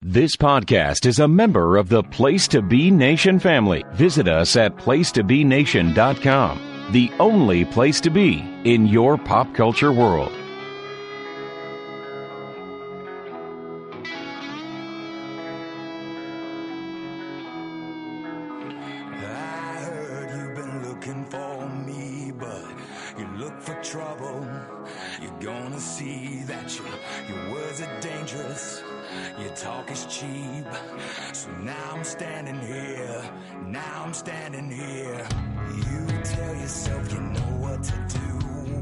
This podcast is a member of the Place to Be Nation family. Visit us at placetobenation.com, the only place to be in your pop culture world. I heard you've been looking for me, but you look for trouble. You're gonna see that your words are dangerous. Your talk is cheap. So now I'm standing here. You tell yourself you know what to do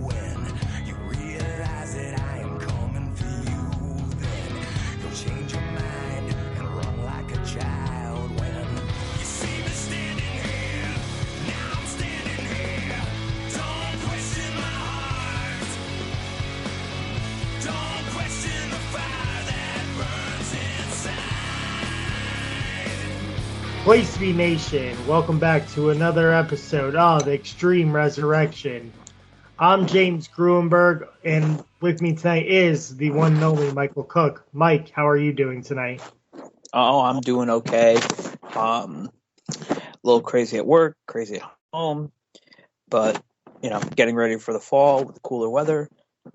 when you realize that I am coming for you. Then you'll change your mind and run like a child when you see me standing here. Now I'm standing here. Don't question my heart. Don't question the fire that burns inside. Place to Be Nation, welcome back to another episode of Extreme Resurrection. I'm James Gruenberg, and with me tonight is the one and only Michael Cook. Mike, how are you doing tonight? Oh, I'm doing okay. A little crazy at work, crazy at home, but, getting ready for the fall with the cooler weather.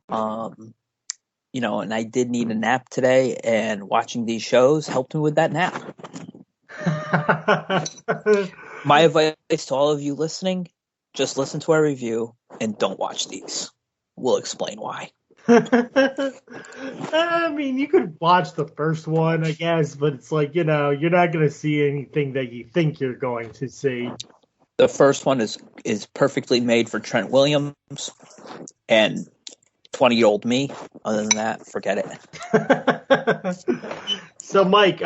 And I did need a nap today, and watching these shows helped me with that nap. My advice to all of you listening, just listen to our review and don't watch these. We'll explain why. I mean, you could watch the first one, I guess, but it's like, you're not going to see anything that you think you're going to see. The first one is perfectly made for Trent Williams and 20-year-old me. Other than that, forget it. So, Mike,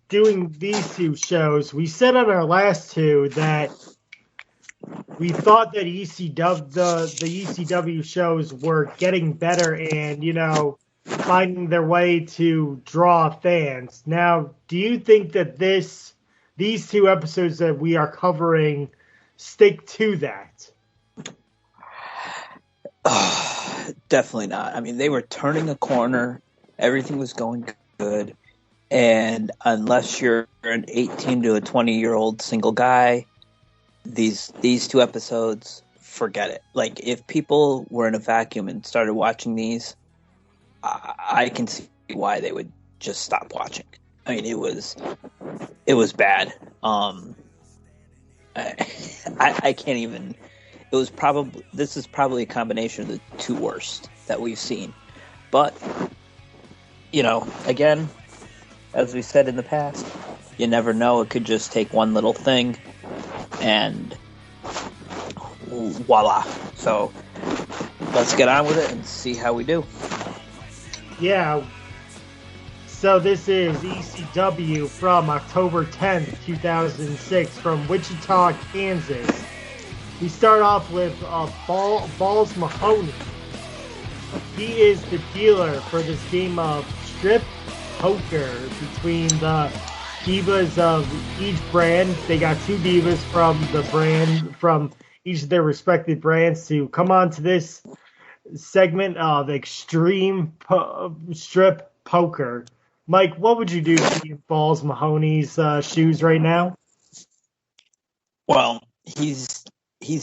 doing these two shows, we said on our last two that we thought that the ECW shows were getting better and, finding their way to draw fans. Now, do you think that these two episodes that we are covering stick to that? Definitely not. I mean, they were turning a corner. Everything was going good. And unless you're an 18 to a 20-year-old single guy, these two episodes, forget it. Like, if people were in a vacuum and started watching these, I can see why they would just stop watching. I mean, it was bad. I can't even. This is probably a combination of the two worst that we've seen. But, again, as we said in the past, you never know. It could just take one little thing and voila. So let's get on with it and see how we do. Yeah. So this is ECW from October 10th, 2006 from Wichita, Kansas. We start off with Balls Mahoney. He is the dealer for this game of strip poker between the divas of each brand. They got two divas from each of their respective brands to come on to this segment of extreme strip poker. Mike, what would you do to be in Balls Mahoney's shoes right now? Well, he's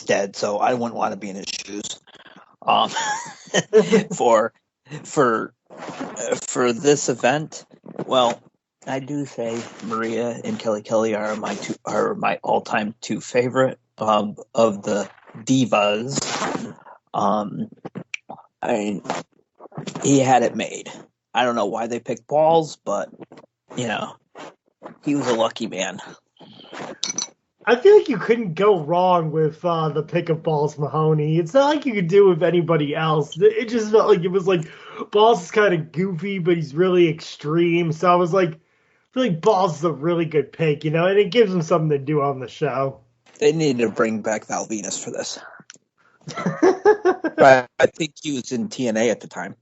dead, so I wouldn't want to be in his shoes. For this event, well, I do say Maria and Kelly are my all-time two favorite of the divas. I mean, he had it made. I don't know why they picked Balls, but he was a lucky man. I feel like you couldn't go wrong with the pick of Balls Mahoney. It's not like you could do it with anybody else. It just felt like it was like Balls is kind of goofy, but he's really extreme. So I was like, I feel like Balls is a really good pick, and it gives him something to do on the show. They needed to bring back Val Venus for this. But I think he was in TNA at the time.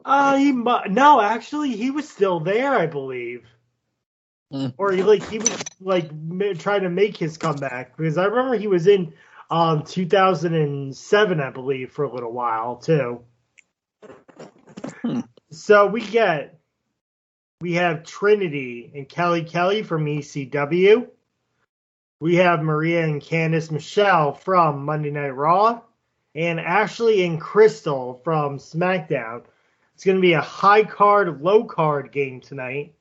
No, actually, he was still there, I believe. Or he was trying to make his comeback, because I remember he was in 2007, I believe, for a little while too. So we have Trinity and Kelly from ECW. We have Maria and Candice Michelle from Monday Night Raw. And Ashley and Crystal from SmackDown. It's going to be a high card, low card game tonight.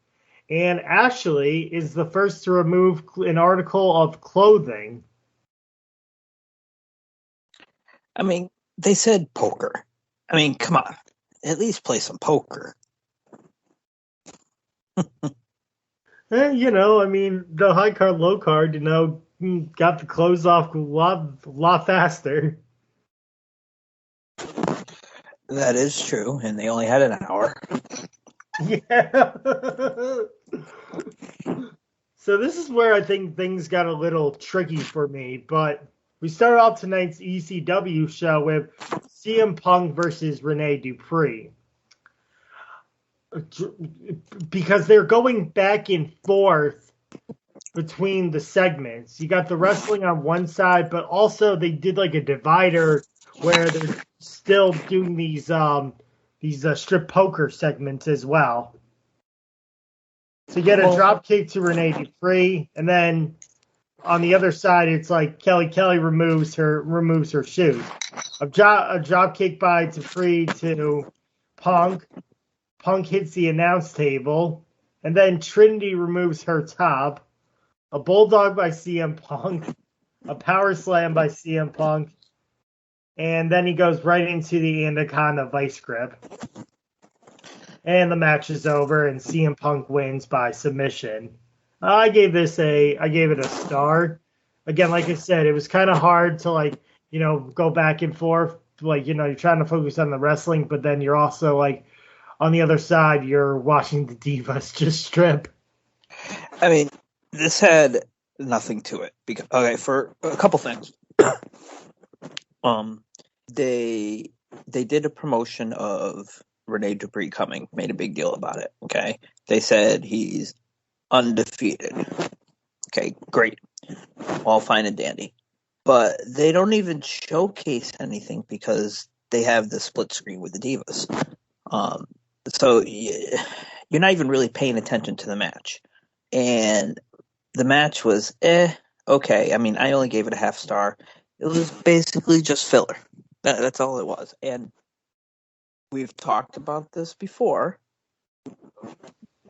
And Ashley is the first to remove an article of clothing. I mean, they said poker. I mean, come on. At least play some poker. The high card, low card, got the clothes off a lot faster. That is true, and they only had an hour. Yeah. So this is where I think things got a little tricky for me, but we start off tonight's ECW show with CM Punk versus Rene Dupree. Because they're going back and forth between the segments. You got the wrestling on one side, but also they did like a divider where they're still doing these strip poker segments as well. So you get a drop kick to Rene Dupree, and then on the other side, it's like Kelly removes her shoes. A drop kick by Dupree to Punk. Punk hits the announce table, and then Trinity removes her top. A bulldog by CM Punk, a power slam by CM Punk, and then he goes right into the Anaconda vice grip. And the match is over, and CM Punk wins by submission. I gave it a star. Again, like I said, it was kind of hard to go back and forth. You're trying to focus on the wrestling, but then you're also on the other side, you're watching the Divas just strip. I mean, this had nothing to it. For a couple things. They did a promotion of Rene Dupree coming, made a big deal about it. Okay, they said he's undefeated. Okay, great, all fine and dandy, but they don't even showcase anything because they have the split screen with the Divas. So you're not even really paying attention to the match, and the match was okay. I mean, I only gave it a half star. It was basically just filler. That's all it was. And we've talked about this before.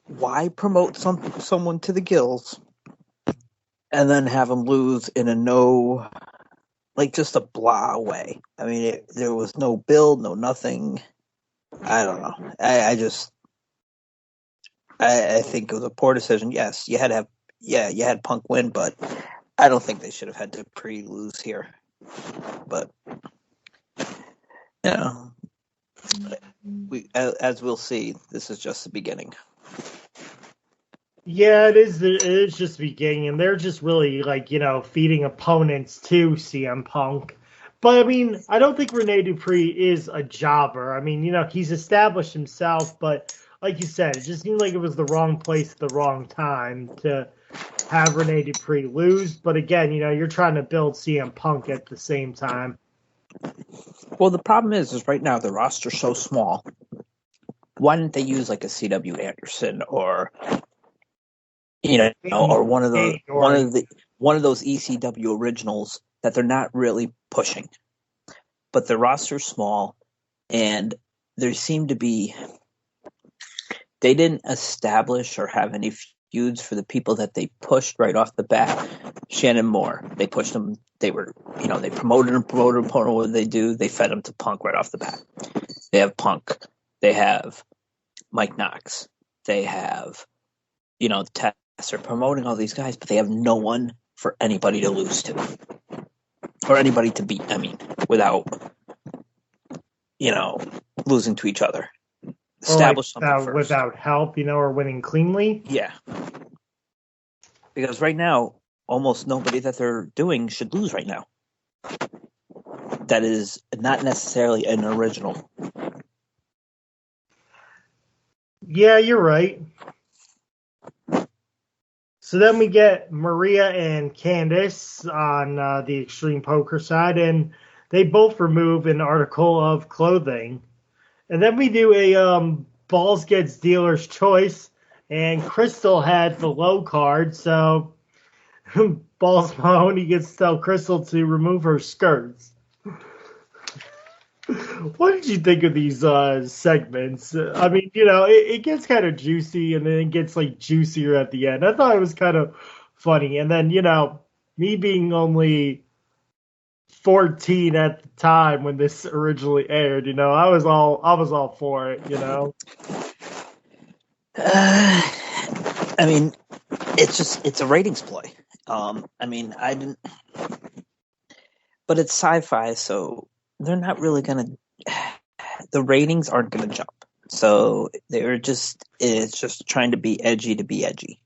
Why promote someone to the gills and then have them lose in just a blah way? I mean, there was no build, no nothing. I don't know. I think it was a poor decision. Yes, you had Punk win, but I don't think they should have had to pre-lose here. But as we'll see, this is just the beginning. Yeah, it is. It is just the beginning, and they're just really feeding opponents to CM Punk. But I mean, I don't think Rene Dupree is a jobber. I mean, he's established himself, but like you said, it just seemed like it was the wrong place at the wrong time to have Rene Dupree lose. But again, you're trying to build CM Punk at the same time. Well, the problem is right now the roster's so small. Why didn't they use a CW Anderson or or one of those ECW originals that they're not really pushing? But the roster's small, and they didn't establish or have any feuds for the people that they pushed right off the bat. Shannon Moore, they pushed him. They were, they promoted him. What did they do? They fed him to Punk right off the bat. They have Punk. They have Mike Knox. They have, Tess. They're promoting all these guys, but they have no one for anybody to lose to. Or anybody to beat, without, losing to each other. Establish something first. Without help, or winning cleanly? Yeah. Because right now, almost nobody that they're doing should lose right now. That is not necessarily an original. Yeah, you're right. So then we get Maria and Candice on the Extreme Poker side, and they both remove an article of clothing. And then we do a Balls gets dealer's choice, and Crystal had the low card, so Balls Mahoney gets to tell Crystal to remove her skirts. What did you think of these segments? I mean, it gets kind of juicy, and then it gets like juicier at the end. I thought it was kind of funny, and then me being only 14 at the time when this originally aired, I was all for it, I mean, it's a ratings play. I mean, I didn't, but it's sci-fi, so they're not really the ratings aren't gonna jump. So it's just trying to be edgy.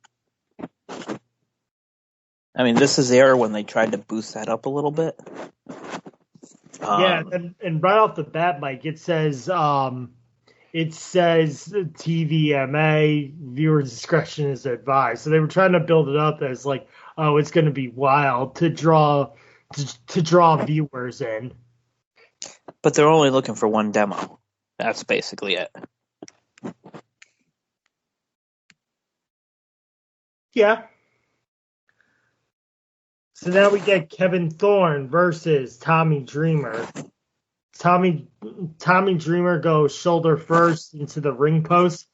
I mean, this is the era when they tried to boost that up a little bit. Yeah, and right off the bat, Mike, it says TVMA, viewer discretion is advised. So they were trying to build it up as like, oh, it's going to be wild to draw viewers in. But they're only looking for one demo. That's basically it. Yeah. So now we get Kevin Thorne versus Tommy Dreamer. Tommy Dreamer goes shoulder first into the ring post.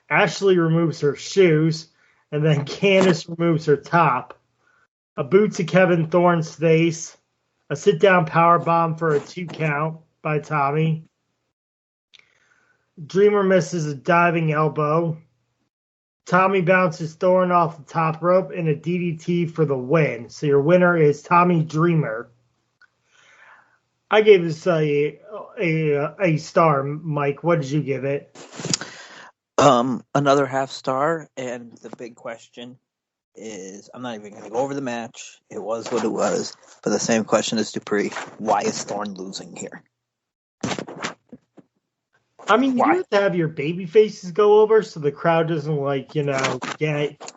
Ashley removes her shoes, and then Candice removes her top. A boot to Kevin Thorne's face. A sit-down powerbomb for a 2 count by Tommy. Dreamer misses a diving elbow. Tommy bounces Thorne off the top rope in a DDT for the win. So your winner is Tommy Dreamer. I gave this a star, Mike. What did you give it? Another half star, and the big question is, I'm not even going to go over the match. It was what it was. But the same question as Dupree. Why is Thorne losing here? I mean, you have to have your baby faces go over so the crowd doesn't, get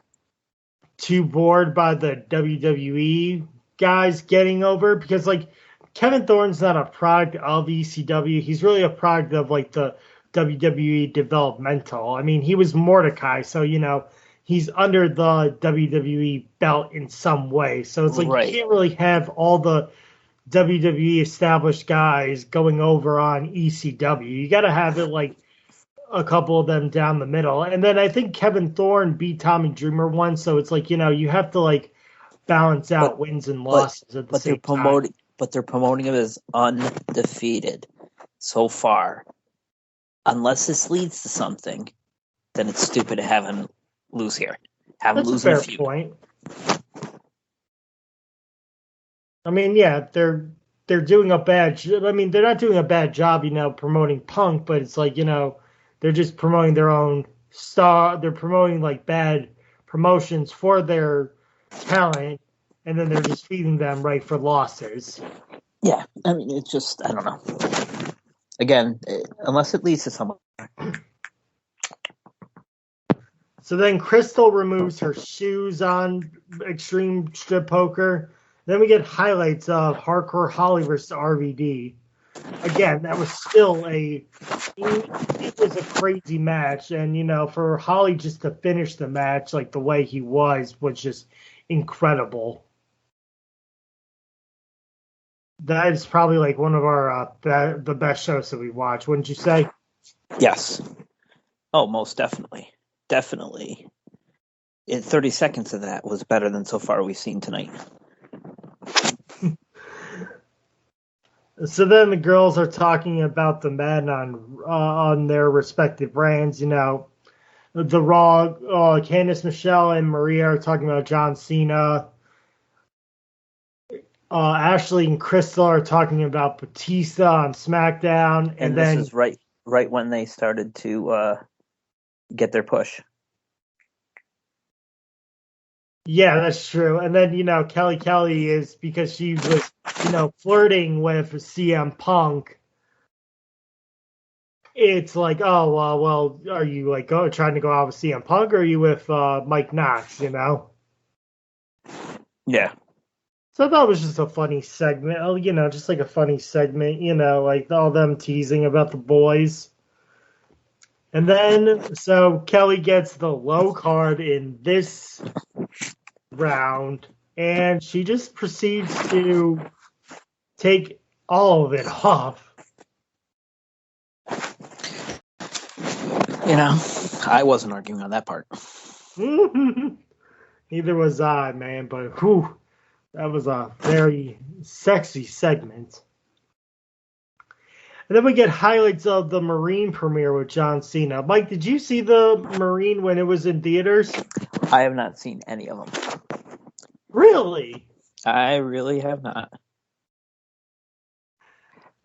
too bored by the WWE guys getting over. Because, Kevin Thorne's not a product of ECW. He's really a product of, the WWE developmental. I mean, he was Mordecai, so, he's under the WWE belt in some way. So it's right. You can't really have all the WWE established guys going over on ECW. You got to have it a couple of them down the middle. And then I think Kevin Thorne beat Tommy Dreamer once, so it's you have to balance out wins and losses at the same time. But they're promoting him as undefeated so far. Unless this leads to something, then it's stupid to have him lose here. Have him lose in a feud. Point. I mean, yeah, they're doing a bad. I mean, they're not doing a bad job, promoting Punk, but it's they're just promoting their own star. They're promoting bad promotions for their talent, and then they're just feeding them right for losses. Yeah, I mean, it's just, I don't know. Again, unless it leads to someone. So then Crystal removes her shoes on Extreme Strip Poker. Then we get highlights of Hardcore Holly versus RVD. Again, that was still it was a crazy match. And, for Holly just to finish the match the way he was just incredible. That is probably one of our the best shows that we watch, wouldn't you say? Yes. Oh, most definitely. Definitely. 30 seconds of that was better than so far we've seen tonight. So then the girls are talking about the men on their respective brands. The Raw, Candice Michelle and Maria are talking about John Cena. Ashley and Crystal are talking about Batista on SmackDown, and then this is right when they started to get their push. Yeah, that's true. And then, Kelly is, because she was, flirting with CM Punk. It's oh, well, are you trying to go out with CM Punk, or are you with Mike Knox, Yeah. So I thought it was just a funny segment, just a funny segment, all them teasing about the boys. And then, so Kelly gets the low card in this round, and she just proceeds to take all of it off. I wasn't arguing on that part. Neither was I, man, but whew, that was a very sexy segment. And then we get highlights of the Marine premiere with John Cena. Mike, did you see the Marine when it was in theaters? I have not seen any of them. Really? I really have not.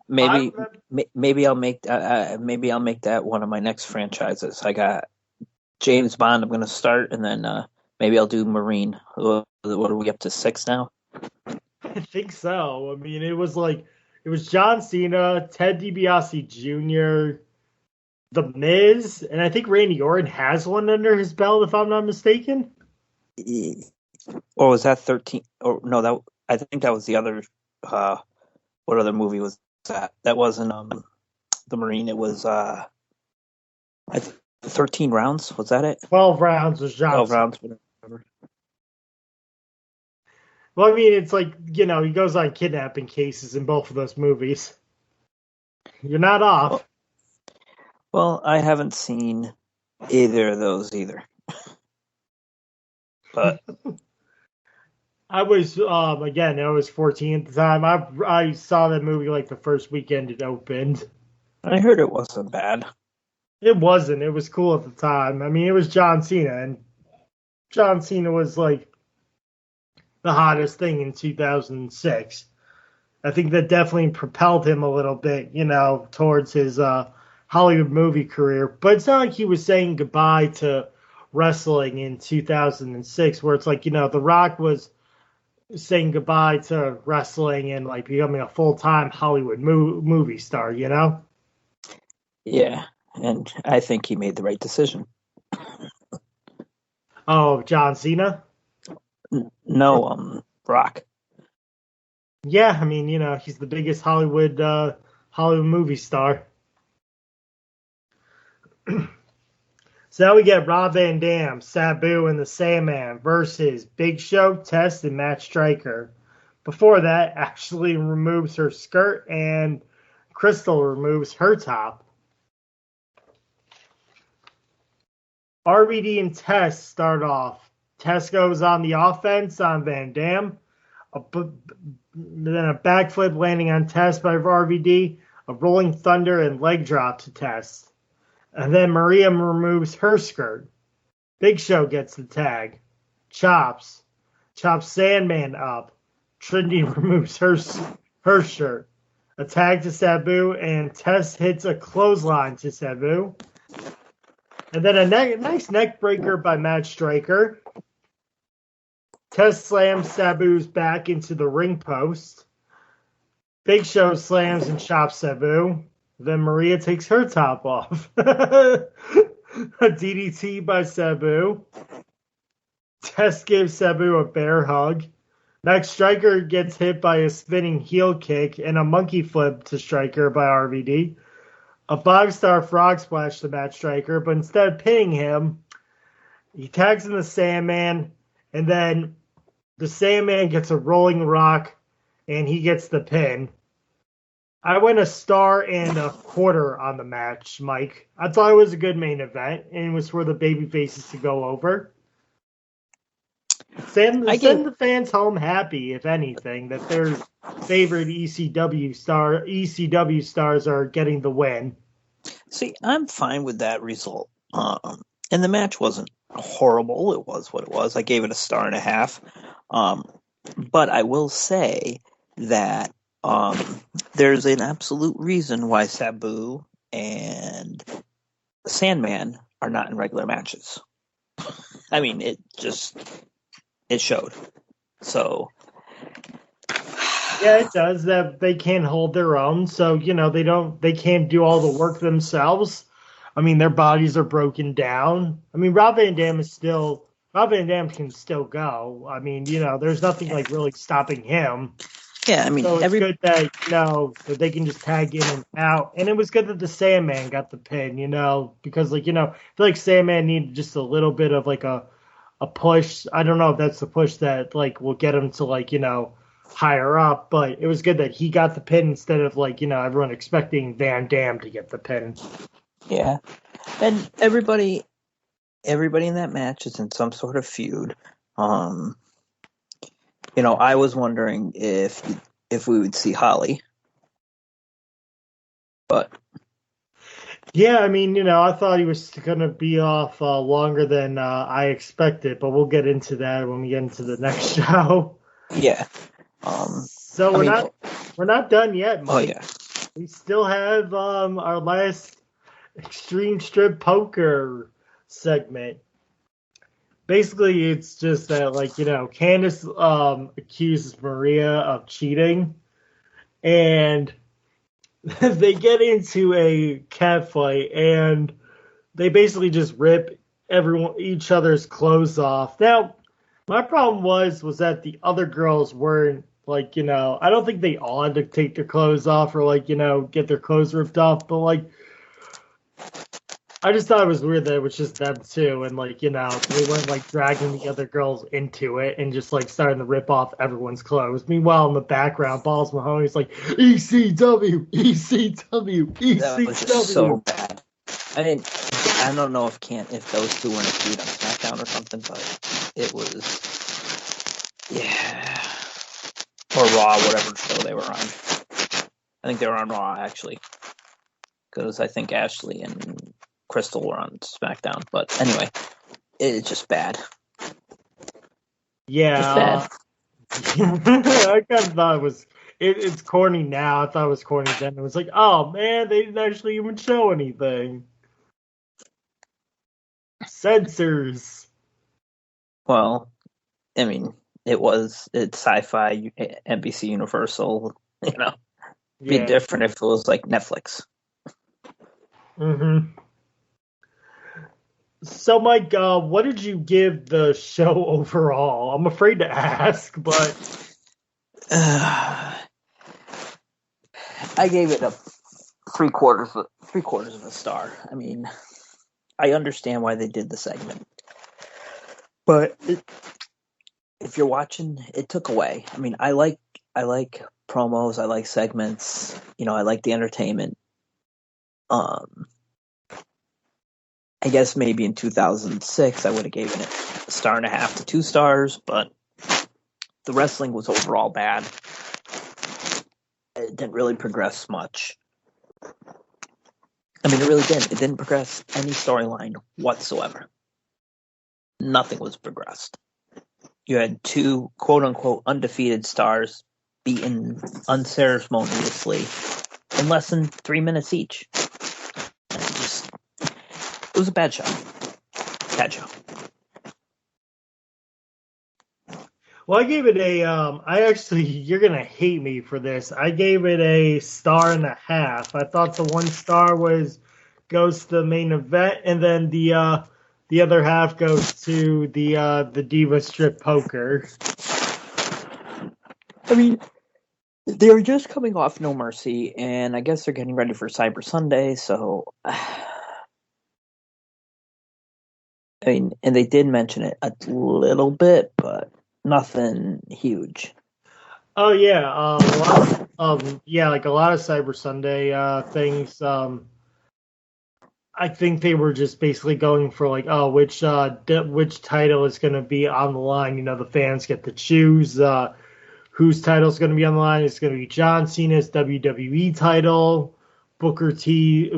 Maybe I'll make that one of my next franchises. I got James Bond. I'm going to start, and then maybe I'll do Marine. What are we up to, 6 now? I think so. I mean, it was John Cena, Ted DiBiase Jr., The Miz, and I think Randy Orton has one under his belt, if I'm not mistaken. Or was that 13? Or no, I think that was the other. What other movie was that? That wasn't the Marine. It was 13 rounds. Was that it? 12 rounds was John. 12 rounds, whatever. Well, I mean, it's like, he goes on kidnapping cases in both of those movies. You're not off. Well, I haven't seen either of those either. But I was, again, I was 14 at the time. I saw that movie like the first weekend it opened. I heard it wasn't bad. It wasn't. It was cool at the time. I mean, it was John Cena, and John Cena was like the hottest thing in 2006. I think that definitely propelled him a little bit, towards his Hollywood movie career. But it's not like he was saying goodbye to wrestling in 2006, where it's like, The Rock was saying goodbye to wrestling and like becoming a full-time Hollywood movie star, Yeah, and I think he made the right decision. Oh, John Cena? No, Rock. Yeah, I mean, he's the biggest Hollywood movie star. So now we get Rob Van Dam, Sabu, and the Sandman versus Big Show, Test, and Matt Striker. Before that, Ashley removes her skirt and Crystal removes her top. RVD and Test start off. Test goes on the offense on Van Dam. Then a backflip landing on Test by RVD. A rolling thunder and leg drop to Test. And then Maria removes her skirt. Big Show gets the tag. Chops Sandman up. Trinity removes her shirt. A tag to Sabu, and Tess hits a clothesline to Sabu. And then a nice neck breaker by Matt Striker. Tess slams Sabu's back into the ring post. Big Show slams and chops Sabu. Then Maria takes her top off. A DDT by Sabu. Tess gives Sabu a bear hug. Max Striker gets hit by a spinning heel kick and a monkey flip to Striker by RVD. A 5-star frog splash to Matt Striker, but instead of pinning him, he tags in the Sandman, and then the Sandman gets a rolling rock, and he gets the pin. I went 1.25 stars on the match, Mike. I thought it was a good main event, and it was for the baby faces to go over. Send the fans home happy, if anything, that their favorite ECW stars are getting the win. See, I'm fine with that result. And the match wasn't horrible. It was what it was. I gave it 1.5 stars. But I will say that there's an absolute reason why Sabu and Sandman are not in regular matches. I mean, it showed. So yeah, it does. That they can't hold their own, so they can't do all the work themselves. I mean, their bodies are broken down. I mean, Rob Van Dam can still go. I mean, there's nothing like really stopping him. Yeah, I mean, So it's good that, that they can just tag in and out. And it was good that the Sandman got the pin, because, I feel like Sandman needed just a little bit of, a push. I don't know if that's the push that, will get him to, higher up. But it was good that he got the pin instead of, everyone expecting Van Dam to get the pin. Yeah. And everybody in that match is in some sort of feud. I was wondering if we would see Holly. But yeah, I mean, I thought he was going to be off longer than I expected, but we'll get into that when we get into the next show. Yeah. So we're not done yet, Mike. Oh yeah. We still have our last Extreme Strip Poker segment. Basically, it's just that, Candice accuses Maria of cheating, and they get into a cat fight, and they basically just rip each other's clothes off. Now, my problem was that the other girls weren't, I don't think they all had to take their clothes off or, get their clothes ripped off, but, I just thought it was weird that it was just them two, and, they weren't, dragging the other girls into it and just, starting to rip off everyone's clothes. Meanwhile, in the background, Balls Mahoney's like, ECW, ECW, ECW. That was just so bad. I don't know if those two were in a feud on SmackDown or something, but it was, yeah. Or Raw, whatever show they were on. I think they were on Raw, actually. Because I think Ashley and Crystal were on SmackDown. But anyway, it's just bad. Yeah. Just bad. I kind of thought it's corny now. I thought it was corny then. It was like, oh man, they didn't actually even show anything. Censors. Well, I mean, it's Sci-Fi, NBC Universal, Be different if it was like Netflix. Mm-hmm. So, Mike, what did you give the show overall? I'm afraid to ask, but I gave it a three quarters of a star. I mean, I understand why they did the segment, but if you're watching, it took away. I mean, I like promos, I like segments, I like the entertainment. I guess maybe in 2006 I would have given it 1.5 stars to 2 stars, but the wrestling was overall bad. It didn't really progress much. I mean, it really didn't. It didn't progress any storyline whatsoever. Nothing was progressed. You had 2 quote-unquote undefeated stars beaten unceremoniously in less than 3 minutes each. It was a bad show. Bad show. Well, I gave it you're going to hate me for this. I gave it 1.5 stars. I thought the 1 star goes to the main event, and then the other half goes to the Diva Strip Poker. I mean, they were just coming off No Mercy, and I guess they're getting ready for Cyber Sunday, so I mean, and they did mention it a little bit, but nothing huge. Oh yeah, a lot of Cyber Sunday things. I think they were just basically going for which title is going to be on the line. The fans get to choose whose title is going to be on the line. It's going to be John Cena's WWE title, Booker T,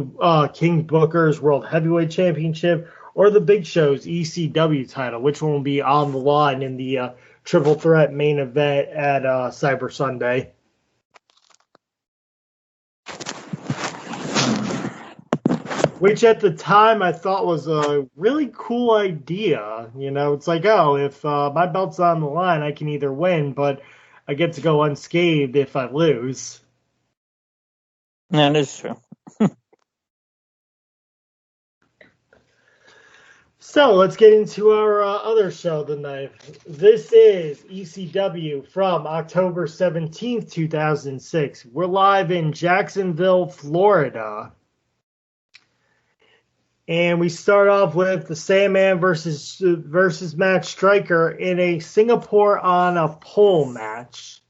King Booker's World Heavyweight Championship, or the Big Show's ECW title. Which one will be on the line in the triple threat main event at Cyber Sunday? Which at the time I thought was a really cool idea. It's like, oh, if my belt's on the line, I can either win, but I get to go unscathed if I lose. That is true. So let's get into our other show tonight. This is ECW from October 17th, 2006. We're live in Jacksonville, Florida. And we start off with the Sandman versus Matt Striker in a Singapore on a pole match.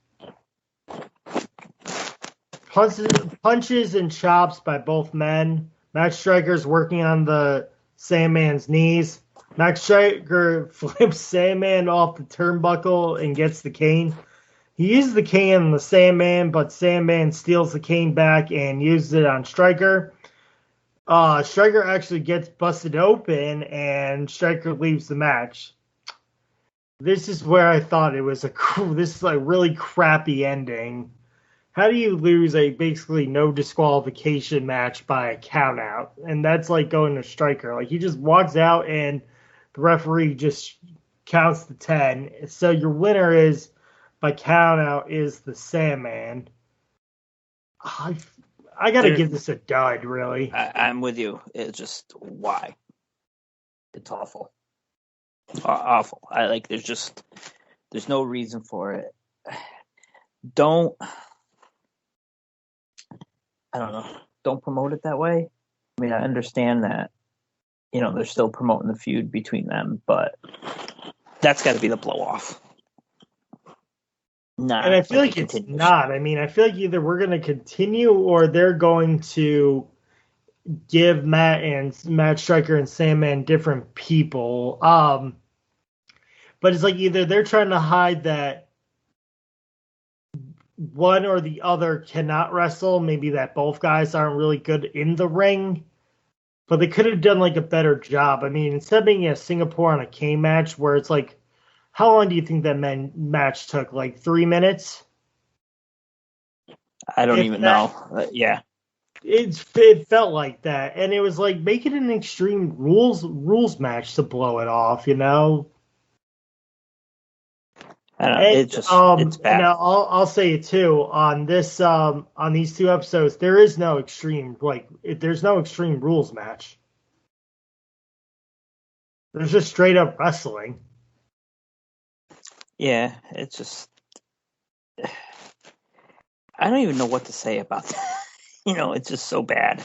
Punches and chops by both men. Matt Striker's working on the Sandman's knees. Matt Striker flips Sandman off the turnbuckle and gets the cane. He uses the cane on the Sandman, but Sandman steals the cane back and uses it on Striker. Striker actually gets busted open, and Striker leaves the match. This is where I thought it was this is a really crappy ending. How do you lose a basically no disqualification match by a count out? And that's like going to Striker. Like he just walks out and the referee just counts to 10. So your winner is by count out is the Sandman. I gotta give this a dud, really. I'm with you. It's just why? It's awful. Awful. There's no reason for it. I don't know. Don't promote it that way. I mean, I understand that, they're still promoting the feud between them, but that's got to be the blow off. And I feel like it's not. I mean, I feel like either we're going to continue or they're going to give Matt Striker and Sandman different people. But it's like either they're trying to hide that one or the other cannot wrestle, maybe that both guys aren't really good in the ring, but they could have done like a better job. I mean, instead of being a Singapore on a cane match where it's like, how long do you think that match took? Like 3 minutes? I don't even know. Yeah. It felt like that. And it was like, make it an Extreme Rules match to blow it off, I don't know. It's bad. Now I'll say it too on this on these two episodes. There is no there's no Extreme Rules match. There's just straight up wrestling. Yeah, it's just I don't even know what to say about that. It's just so bad.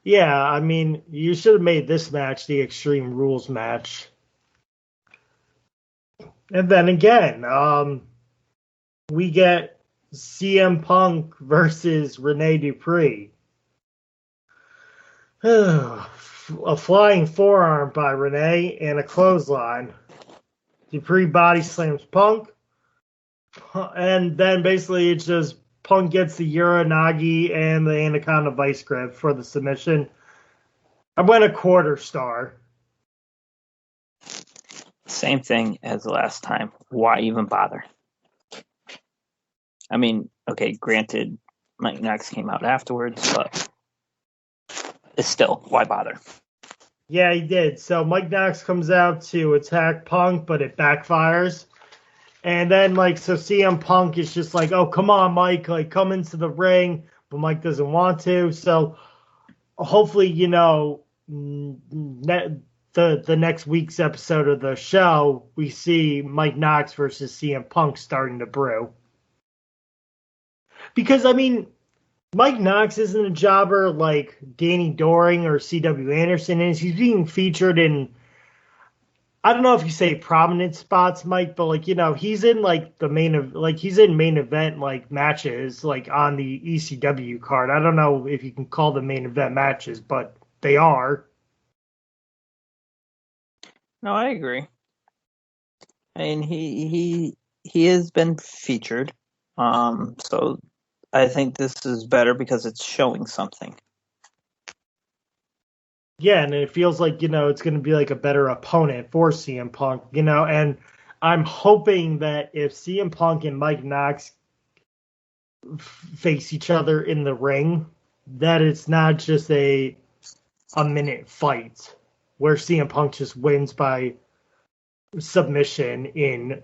Yeah, I mean, you should have made this match the Extreme Rules match. And then again, we get CM Punk versus Rene Dupree. A flying forearm by Rene and a clothesline. Dupree body slams Punk. And then basically it's just Punk gets the Uranagi and the Anaconda Vice Grip for the submission. I went a quarter star. Same thing as the last time. Why even bother? I mean, okay, granted, Mike Knox came out afterwards, but it's still, why bother? Yeah, he did. So Mike Knox comes out to attack Punk, but it backfires. And then, so CM Punk is just like, oh, come on, Mike, come into the ring. But Mike doesn't want to. So hopefully, the next week's episode of the show, we see Mike Knox versus CM Punk starting to brew. Because, I mean, Mike Knox isn't a jobber like Danny Doring or C.W. Anderson is. He's being featured in, I don't know if you say prominent spots, Mike, but he's in he's in main event matches on the ECW card. I don't know if you can call them main event matches, but they are. No, I agree. I mean, he has been featured. So I think this is better because it's showing something. Yeah, and it feels like, it's going to be like a better opponent for CM Punk, and I'm hoping that if CM Punk and Mike Knox face each other in the ring, that it's not just a minute fight where CM Punk just wins by submission in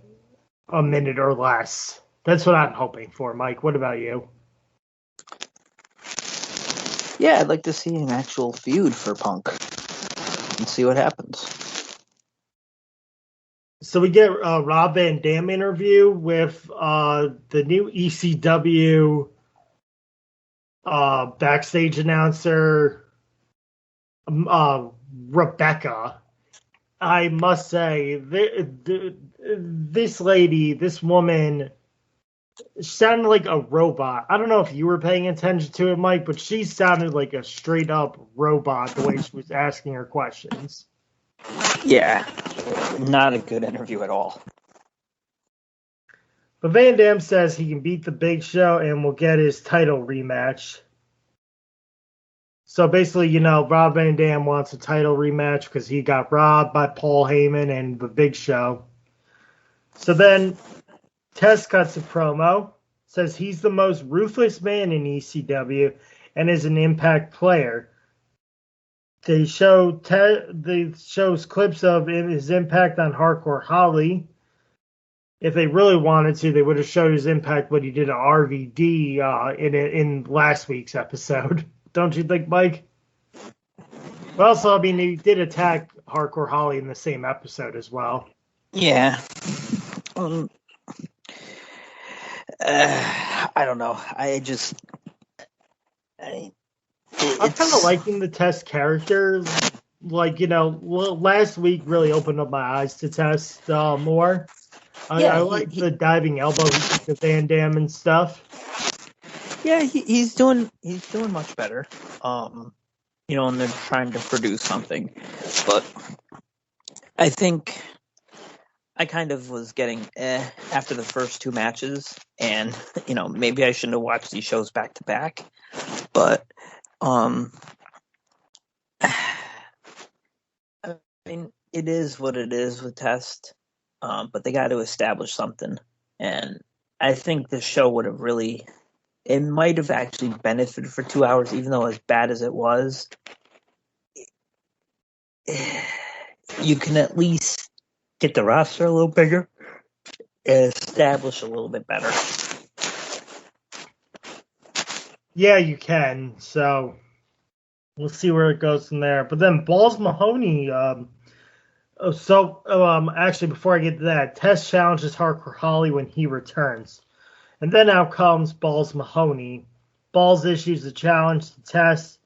a minute or less. That's what I'm hoping for, Mike. What about you? Yeah, I'd like to see an actual feud for Punk. and see what happens. So we get a Rob Van Dam interview with the new ECW backstage announcer, Rebecca. I must say, this lady, this woman, sounded like a robot. I don't know if you were paying attention to it, Mike, but she sounded like a straight up robot the way she was asking her questions. Yeah, not a good interview at all. But Van Dam says he can beat the Big Show and will get his title rematch. So basically, Rob Van Dam wants a title rematch because he got robbed by Paul Heyman and the Big Show. So then Test cuts a promo, says he's the most ruthless man in ECW and is an Impact player. They shows clips of his impact on Hardcore Holly. If they really wanted to, they would have showed his impact what he did at RVD in last week's episode. Don't you think, Mike? But also, he did attack Hardcore Holly in the same episode as well. Yeah. I don't know. I'm kind of liking the Test character. Last week really opened up my eyes to Test more. I like the diving elbow he did to Van Dam and stuff. Yeah, he's doing much better. And they're trying to produce something, but I think I kind of was getting after the first two matches, and maybe I shouldn't have watched these shows back to back, but I mean, it is what it is with Test. But they got to establish something. And I think the show would have it might have actually benefited for 2 hours, even though as bad as it was, you can at least get the roster a little bigger and establish a little bit better. Yeah, you can. So we'll see where it goes from there. But then Balls Mahoney... actually, before I get to that, Test challenges Hardcore Holly when he returns. And then out comes Balls Mahoney. Balls issues a challenge to Test.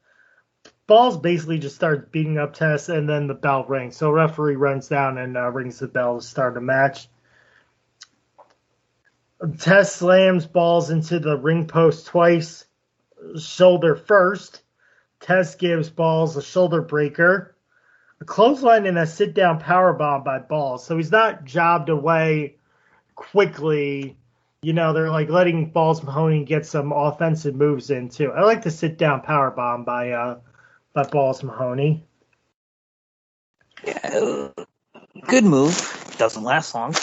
Balls basically just starts beating up Test, and then the bell rings. So referee runs down and rings the bell to start a match. Test slams Balls into the ring post twice. Shoulder first. Test gives Balls a shoulder breaker. A clothesline and a sit-down powerbomb by Balls. So he's not jobbed away quickly. They're letting Balls Mahoney get some offensive moves in, too. I like the sit-down powerbomb by Balls Mahoney. Yeah, good move. Doesn't last long.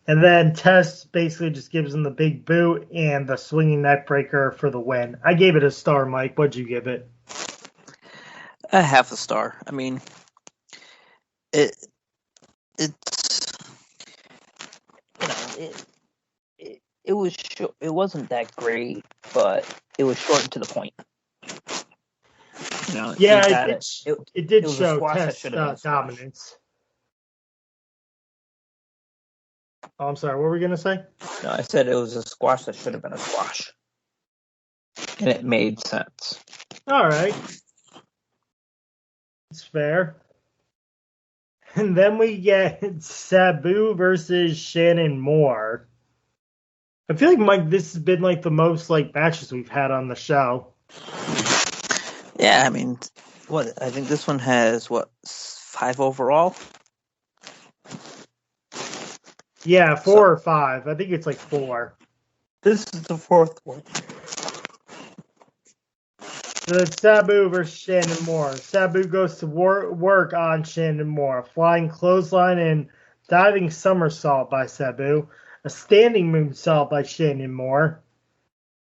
And then Test basically just gives him the big boot and the swinging neck breaker for the win. I gave it a star, Mike. What'd you give it? A half a star. I mean, it was it wasn't that great, but it was short and to the point. Yeah, it did show Test dominance. Oh, I'm sorry. What were we gonna say? No, I said it was a squash that should have been a squash, and it made sense. All right. It's fair. And then we get Sabu versus Shannon Moore. I feel like, Mike, this has been the most matches we've had on the show. Yeah, I mean, I think this one has 5 overall? Yeah, 4 or 5. I think it's 4. This is the 4th one. So it's Sabu versus Shannon Moore. Sabu goes to work on Shannon Moore. Flying clothesline and diving somersault by Sabu. A standing moonsault by Shannon Moore.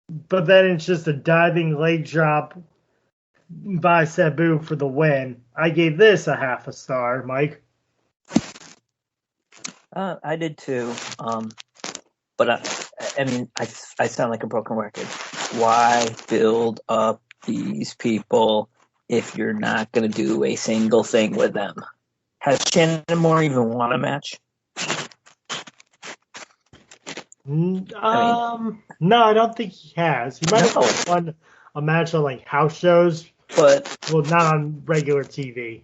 But then it's just a diving leg drop by Sabu for the win. I gave this a half a star, Mike. I did too. But I mean, I sound like a broken record. Why build up these people if you're not going to do a single thing with them. Has Shannon Moore even won a match? No, I don't think he has. He might have won a match on like house shows, but not on regular TV.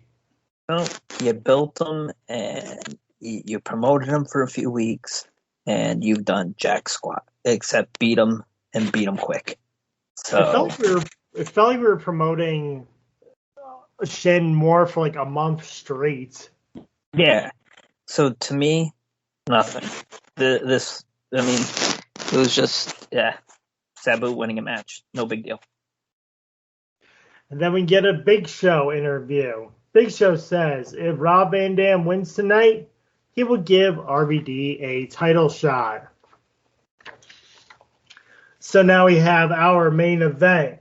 No, you built him and you promoted him for a few weeks, and you've done jack squat except beat him and beat him quick. So it felt like we were promoting Shannon Moore for like a month straight. Yeah. So to me, nothing. It was just Sabu winning a match, no big deal. And then we get a Big Show interview. Big Show says if Rob Van Dam wins tonight, he will give RVD a title shot. So now we have our main event.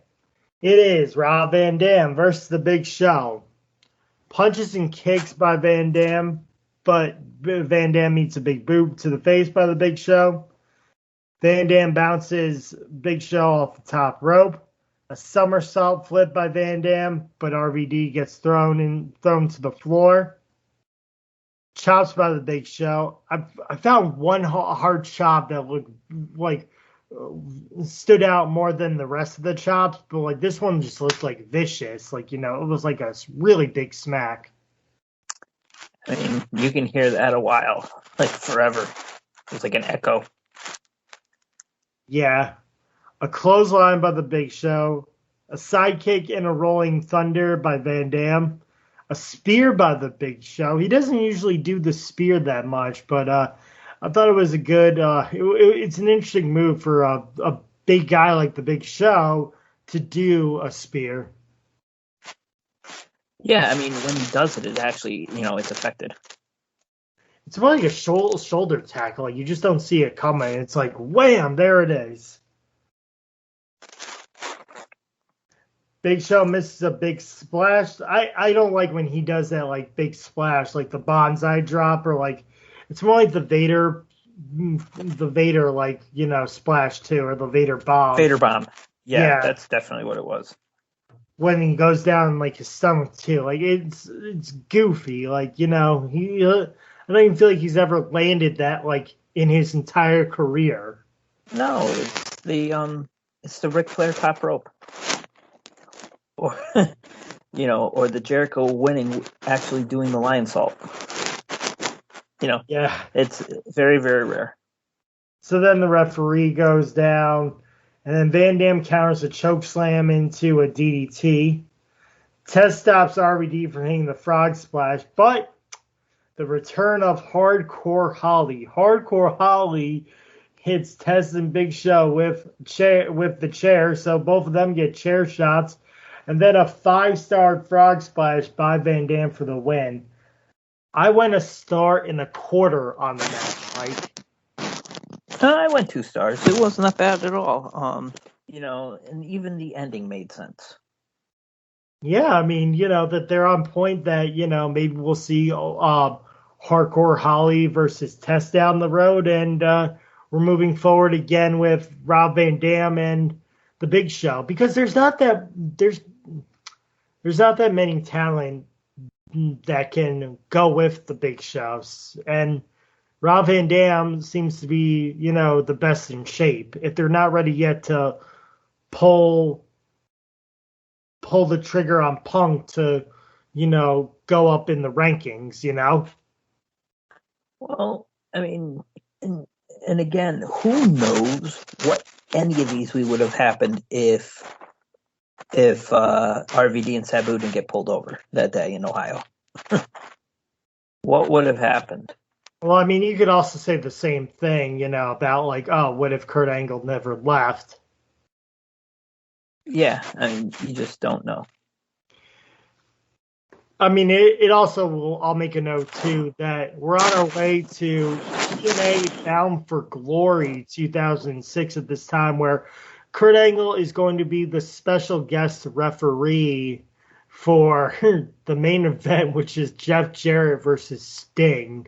It is Rob Van Dam versus the Big Show. Punches and kicks by Van Dam, but Van Dam meets a big boot to the face by the Big Show. Van Dam bounces Big Show off the top rope. A somersault flip by Van Dam, but RVD gets thrown to the floor. Chops by the Big Show. I found one hard chop that looked like stood out more than the rest of the chops, but like this one just looked like vicious. Like, it was like a really big smack. I mean, you can hear that a while, like forever. It's like an echo. Yeah. A clothesline by the Big Show. A sidekick and a rolling thunder by Van Dam. A spear by the Big Show. He doesn't usually do the spear that much, but I thought it was a good. It's an interesting move for a big guy like the Big Show to do a spear. Yeah, I mean, when he does it, it actually, it's effective. It's more like a shoulder tackle. Like you just don't see it coming. It's like, wham, there it is. Big Show misses a big splash. I don't like when he does that like big splash, like the bonsai drop, or like it's more like the Vader like, splash too, or the Vader bomb. Vader bomb. Yeah, that's definitely what it was. When he goes down like his stomach too, like it's goofy. Like, I don't even feel like he's ever landed that like in his entire career. No, it's the Ric Flair top rope. Or, or the Jericho winning, actually doing the lion salt. Yeah. It's very, very rare. So then the referee goes down, and then Van Dam counters a choke slam into a DDT. Test stops RVD from hitting the frog splash, but the return of Hardcore Holly. Hardcore Holly hits Test and Big Show with the chair, so both of them get chair shots. And then a 5-star frog splash by Van Dam for the win. I went 1.25 on the match, Mike. I went 2 stars. It wasn't that bad at all. And even the ending made sense. Yeah, I mean, that they're on point that, maybe we'll see Hardcore Holly versus Test down the road. And we're moving forward again with Rob Van Dam and the Big Show. Because there's not that many talent that can go with the Big Shows. And Rob Van Dam seems to be, the best in shape. If they're not ready yet to pull the trigger on Punk to, go up in the rankings, Well, I mean, and again, who knows what any of these would have happened if RVD and Sabu didn't get pulled over that day in Ohio. What would have happened? Well, I mean, you could also say the same thing, about like, oh, what if Kurt Angle never left? Yeah, I mean, you just don't know. I mean, it also will, I'll make a note too, that we're on our way to TNA Bound for Glory 2006 at this time, where Kurt Angle is going to be the special guest referee for the main event, which is Jeff Jarrett versus Sting.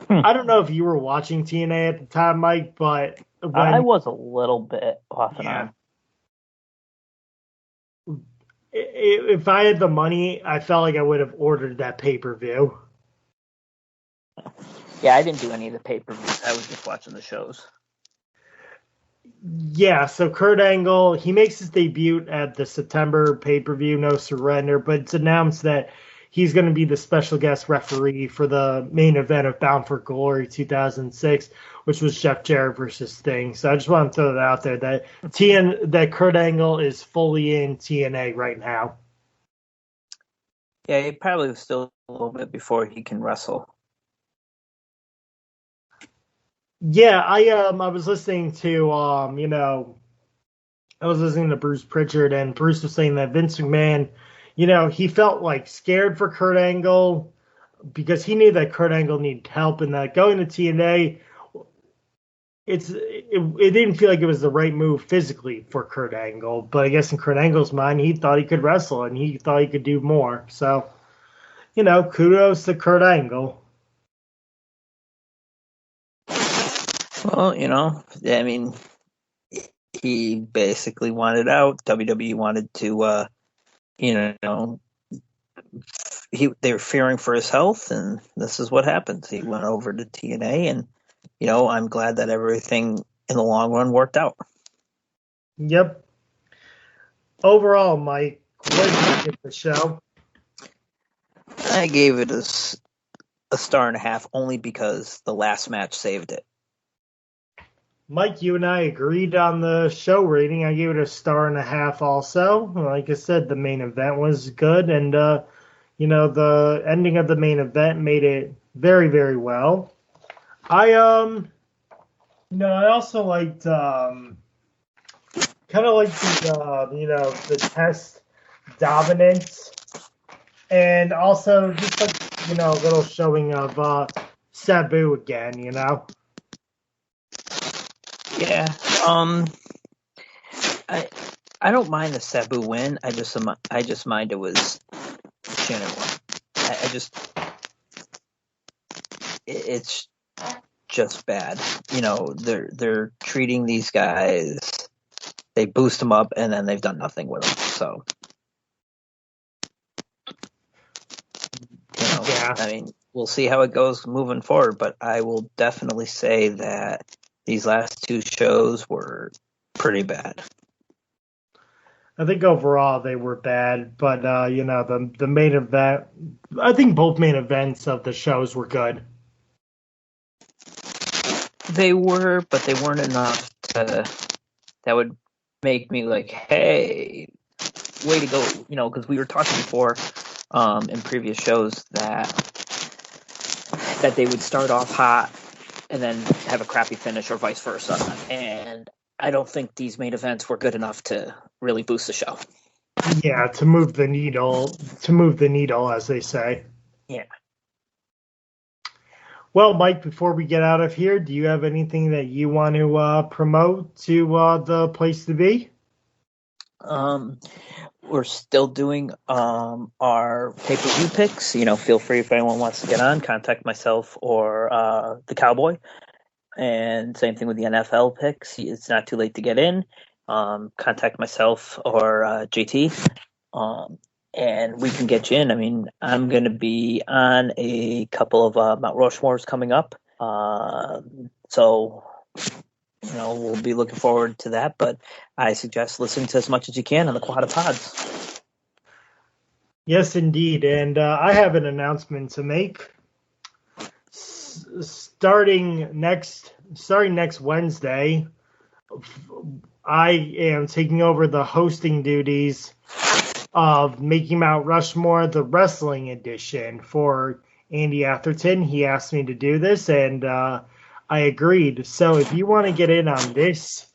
I don't know if you were watching TNA at the time, Mike, but I was a little bit off and on. If I had the money, I felt like I would have ordered that pay-per-view. Yeah, I didn't do any of the pay-per-views. I was just watching the shows. Yeah, so Kurt Angle, he makes his debut at the September pay-per-view, No Surrender, but it's announced that he's going to be the special guest referee for the main event of Bound for Glory 2006, which was Jeff Jarrett versus Sting. So I just want to throw that out there that Kurt Angle is fully in TNA right now. Yeah, he probably was still a little bit before he can wrestle. Yeah, I was listening to I was listening to Bruce Pritchard, and Bruce was saying that Vince McMahon, he felt like scared for Kurt Angle because he knew that Kurt Angle needed help, and that going to TNA, it didn't feel like it was the right move physically for Kurt Angle. But I guess in Kurt Angle's mind, he thought he could wrestle and he thought he could do more. So, kudos to Kurt Angle. Well, I mean, he basically wanted out. WWE wanted to, they were fearing for his health, and this is what happens. He went over to TNA, and I'm glad that everything in the long run worked out. Yep. Overall, Mike, what did you give the show? I gave it a star and a half, only because the last match saved it. Mike, you and I agreed on the show rating. I gave it a star and a half also. Like I said, the main event was good, and the ending of the main event made it very, very well. I also liked kind of like the test dominance, and also just like a little showing of Sabu again. Yeah. I don't mind the Sabu win. I just mind it was Shannon won. It's just bad. They're treating these guys. They boost them up, and then they've done nothing with them. So, Yeah. I mean, we'll see how it goes moving forward. But I will definitely say that these last two shows were pretty bad. I think overall they were bad, but the main event, I think both main events of the shows were good. They were, but they weren't enough that would make me like, hey, way to go, because we were talking before in previous shows that they would start off hot and then have a crappy finish, or vice versa. And I don't think these main events were good enough to really boost the show. Yeah, to move the needle, as they say. Yeah. Well, Mike, before we get out of here, do you have anything that you want to promote to the place to be? We're still doing our pay-per-view picks. Feel free if anyone wants to get on, contact myself or the Cowboy. And same thing with the NFL picks. It's not too late to get in. Contact myself or JT. And we can get you in. I mean, I'm going to be on a couple of Mount Rushmores coming up. So, we'll be looking forward to that. But I suggest listening to as much as you can on the Quad of Pods. Yes, indeed. And I have an announcement to make. Starting next Wednesday, I am taking over the hosting duties of Making Mount Rushmore, the wrestling edition, for Andy Atherton. He asked me to do this, and I agreed. So if you want to get in on this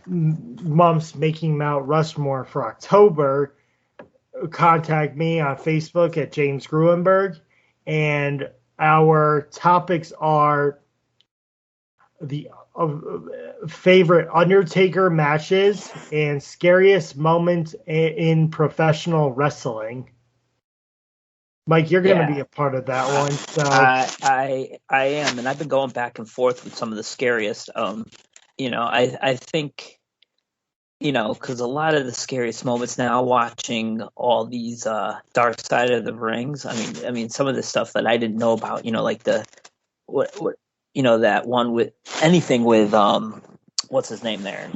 month's Making Mount Rushmore for October, contact me on Facebook at James Gruenberg, and our topics are the favorite Undertaker matches and scariest moments in professional wrestling. Mike, you're going to be a part of that one. So I am, and I've been going back and forth with some of the scariest. I think because a lot of the scariest moments now watching all these Dark Side of the Rings. I mean, some of the stuff that I didn't know about. Like the what that one with anything with what's his name there?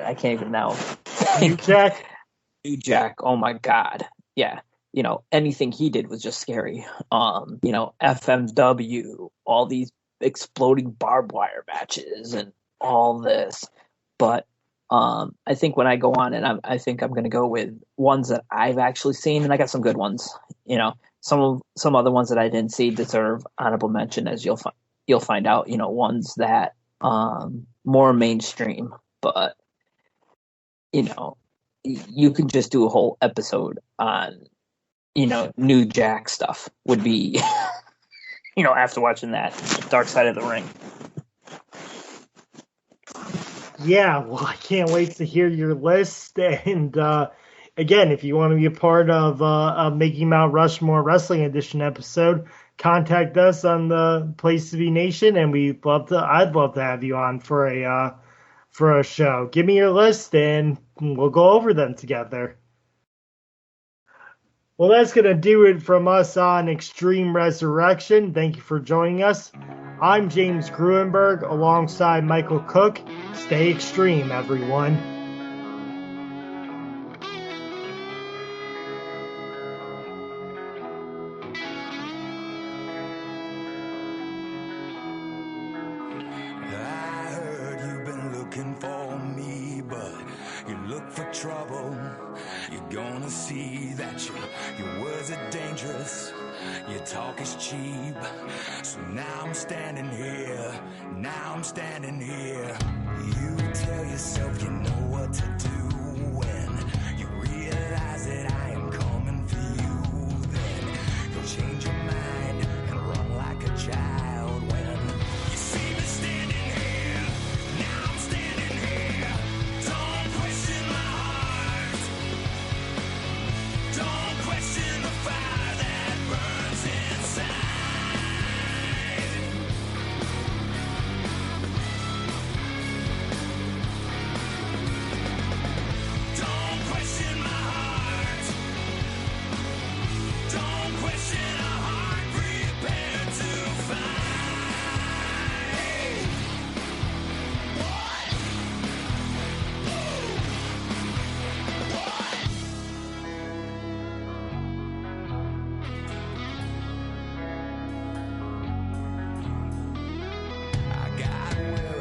I can't even now think. Jack. New Jack. Oh my God. Yeah. Anything he did was just scary. FMW, all these exploding barbed wire matches and all this. But I think when I go on, and I think I'm going to go with ones that I've actually seen, and I got some good ones. Some other ones that I didn't see deserve honorable mention, as you'll find out. Ones that more mainstream, but you can just do a whole episode on New Jack stuff. Would be after watching that Dark Side of the Ring. Yeah, well, I can't wait to hear your list. And again, if you want to be a part of a Making Mount Rushmore Wrestling Edition episode, contact us on the Place to Be Nation, and I'd love to have you on for a show. Give me your list, and we'll go over them together. Well, that's going to do it from us on Extreme Resurrection. Thank you for joining us. I'm James Gruenberg alongside Michael Cook. Stay extreme, everyone. I heard you've been looking for me, but you look for trouble. You're gonna see that your words are dangerous, your talk is cheap. So now I'm standing here, You tell yourself you know what to do when you realize that I am coming for you. Then you'll change your mind and run like a child when you see me standing here. Now I'm standing here. Don't question my heart. Don't question the fire that burns inside. Don't question my heart. Don't question a heart prepared to fight. What? I got will.